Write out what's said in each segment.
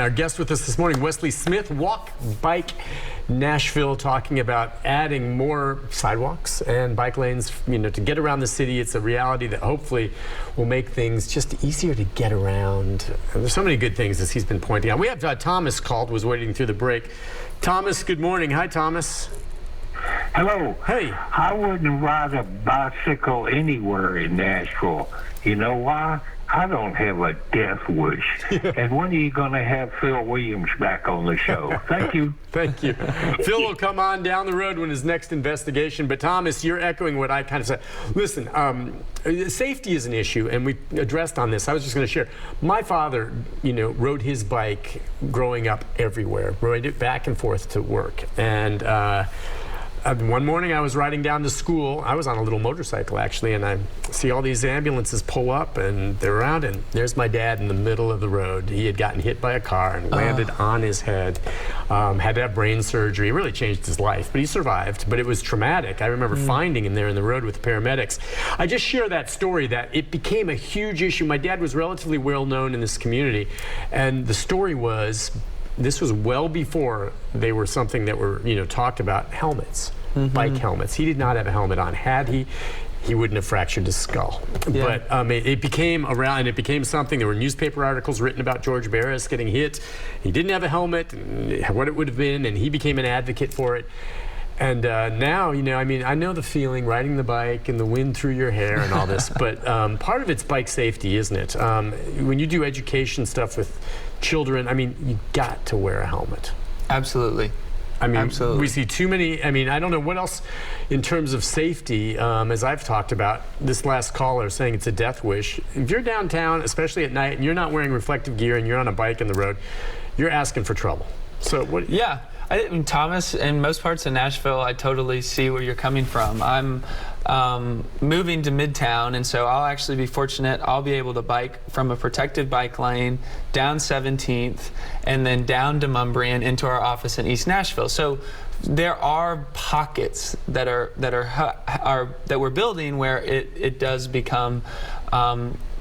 our guest with us this morning, Wesley Smith, Walk Bike Nashville, talking about adding more sidewalks and bike lanes, to get around the city. It's a reality that hopefully will make things just easier to get around. And there's so many good things, as he's been pointing out. We have Thomas called, was waiting through the break. Thomas, good morning. Hi, Thomas. Hello. Hey. I wouldn't ride a bicycle anywhere in Nashville. You know why? I don't have a death wish. Yeah. And when are you going to have Phil Williams back on the show? Thank you. Thank you. Phil will come on down the road when his next investigation. But Thomas, you're echoing what I kind of said. Listen, safety is an issue, and we addressed on this. I was just going to share. My father, rode his bike growing up everywhere, rode it back and forth to work. And one morning I was riding down to school. I was on a little motorcycle, actually, and I see all these ambulances pull up, and they're around, and there's my dad in the middle of the road. He had gotten hit by a car and landed on his head, had to have brain surgery. It really changed his life, but he survived, but it was traumatic. I remember finding him there in the road with the paramedics. I just share that story that it became a huge issue. My dad was relatively well known in this community, and the story was, this was well before they were something that were, talked about, helmets, bike helmets. He did not have a helmet on. Had he wouldn't have fractured his skull. Yeah. But it became around, and it became something. There were newspaper articles written about George Beres getting hit. He didn't have a helmet, and what it would have been, and he became an advocate for it. And now, I know the feeling, riding the bike and the wind through your hair and all this, but part of it's bike safety, isn't it? When you do education stuff with children, you got to wear a helmet. Absolutely. Absolutely. We see too many. I don't know what else in terms of safety, as I've talked about, this last caller saying it's a death wish. If you're downtown, especially at night, and you're not wearing reflective gear and you're on a bike in the road, you're asking for trouble. So what? Yeah. Thomas, in most parts of Nashville, I totally see where you're coming from. I'm moving to Midtown, and so I'll actually be fortunate. I'll be able to bike from a protected bike lane down 17th and then down to Mumbrian into our office in East Nashville. So there are pockets that we're building where it does become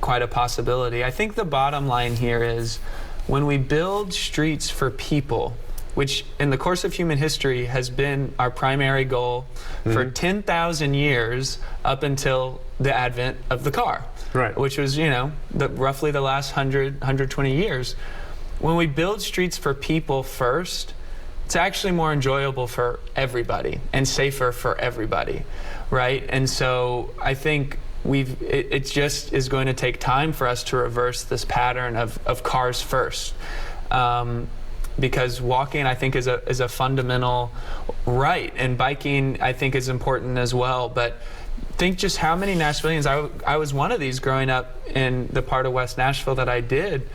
quite a possibility. I think the bottom line here is when we build streets for people, which in the course of human history has been our primary goal for 10,000 years up until the advent of the car, right? Which was, roughly the last 120 years. When we build streets for people first, it's actually more enjoyable for everybody and safer for everybody, right? And so I think it just is going to take time for us to reverse this pattern of cars first. Because walking, I think, is a fundamental right, and biking, I think, is important as well. But think just how many Nashvillians, I was one of these growing up in the part of West Nashville that I did.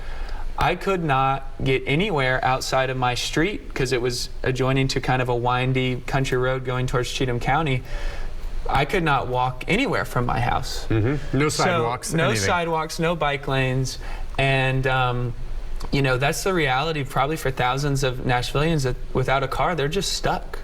I could not get anywhere outside of my street because it was adjoining to kind of a windy country road going towards Cheatham County. I could not walk anywhere from my house. No sidewalks. No sidewalks, no bike lanes, and that's the reality probably for thousands of Nashvillians that without a car, they're just stuck.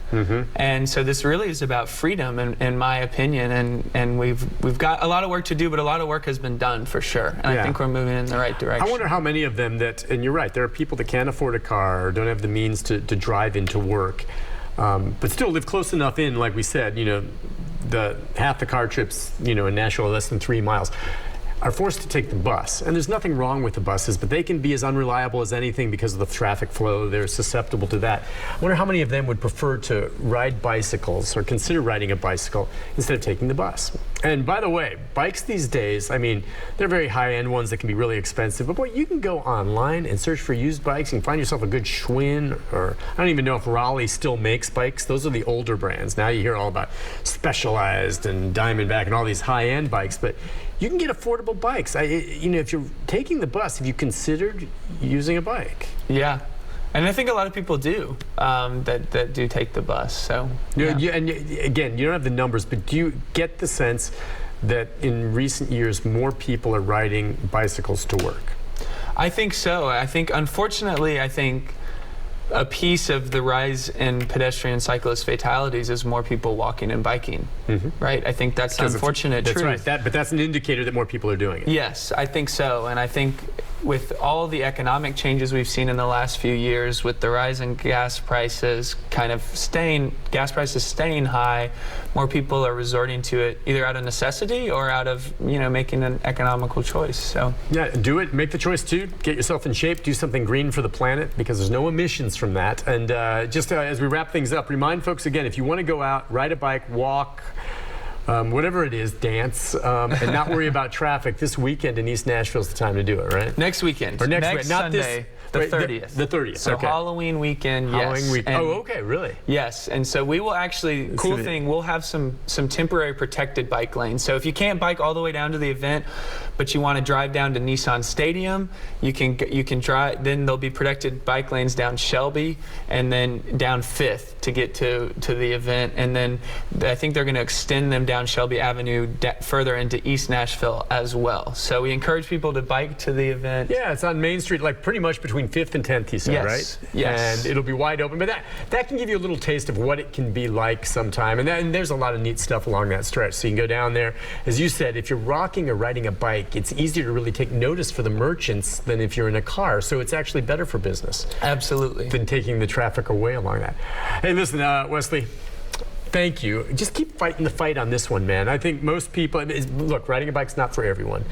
And so this really is about freedom, in my opinion, and we've got a lot of work to do, but a lot of work has been done for sure. And I think we're moving in the right direction. I wonder how many of them and you're right, there are people that can't afford a car or don't have the means to drive into work, but still live close enough in, like we said, the half the car trips, in Nashville are less than 3 miles. Are forced to take the bus. And there's nothing wrong with the buses, but they can be as unreliable as anything because of the traffic flow. They're susceptible to that. I wonder how many of them would prefer to ride bicycles or consider riding a bicycle instead of taking the bus. And by the way, bikes these days, they're very high-end ones that can be really expensive, but boy, you can go online and search for used bikes and find yourself a good Schwinn, or I don't even know if Raleigh still makes bikes. Those are the older brands. Now you hear all about Specialized and Diamondback and all these high-end bikes, but you can get affordable bikes. If you're taking the bus, have you considered using a bike? Yeah, and I think a lot of people do that do take the bus. So and again, you don't have the numbers, but do you get the sense that in recent years more people are riding bicycles to work? I think so. Unfortunately, a piece of the rise in pedestrian cyclist fatalities is more people walking and biking, right? I think that's unfortunate. That's right. But that's an indicator that more people are doing it. Yes, I think so. And I think with all the economic changes we've seen in the last few years, with the rise in gas prices gas prices staying high, more people are resorting to it either out of necessity or out of making an economical choice. So yeah, do it. Make the choice too. Get yourself in shape. Do something green for the planet, because there's no emissions from that. And just as we wrap things up, remind folks again, if you want to go out, ride a bike, walk, whatever it is, dance, and not worry about traffic, this weekend in East Nashville is the time to do it, right? next weekend. Or next Sunday. week, not The 30th. The 30th. So okay. Halloween weekend, yes. Halloween weekend. Oh, okay, really? Yes, and so we will actually, we'll have some temporary protected bike lanes. So if you can't bike all the way down to the event, but you want to drive down to Nissan Stadium, you can drive, then there'll be protected bike lanes down Shelby and then down 5th to get to the event. And then I think they're going to extend them down Shelby Avenue further into East Nashville as well. So we encourage people to bike to the event. Yeah, it's on Main Street, like pretty much between 5th and 10th, you said, Yes. right? Yes. And it'll be wide open, but that can give you a little taste of what it can be like sometime. And there's a lot of neat stuff along that stretch. So you can go down there. As you said, if you're rocking or riding a bike, it's easier to really take notice for the merchants than if you're in a car. So it's actually better for business. Absolutely. Than taking the traffic away along that. Hey, listen, Wesley, thank you. Just keep fighting the fight on this one, man. I think most people, look, riding a bike's not for everyone,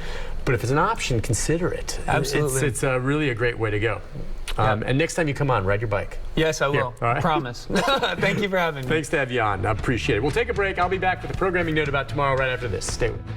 but if it's an option, consider it. Absolutely. It's really a great way to go. And next time you come on, ride your bike. Yes, I will. All right. Promise. Thank you for having me. Thanks to have you on. I appreciate it. We'll take a break. I'll be back with a programming note about tomorrow right after this. Stay with me.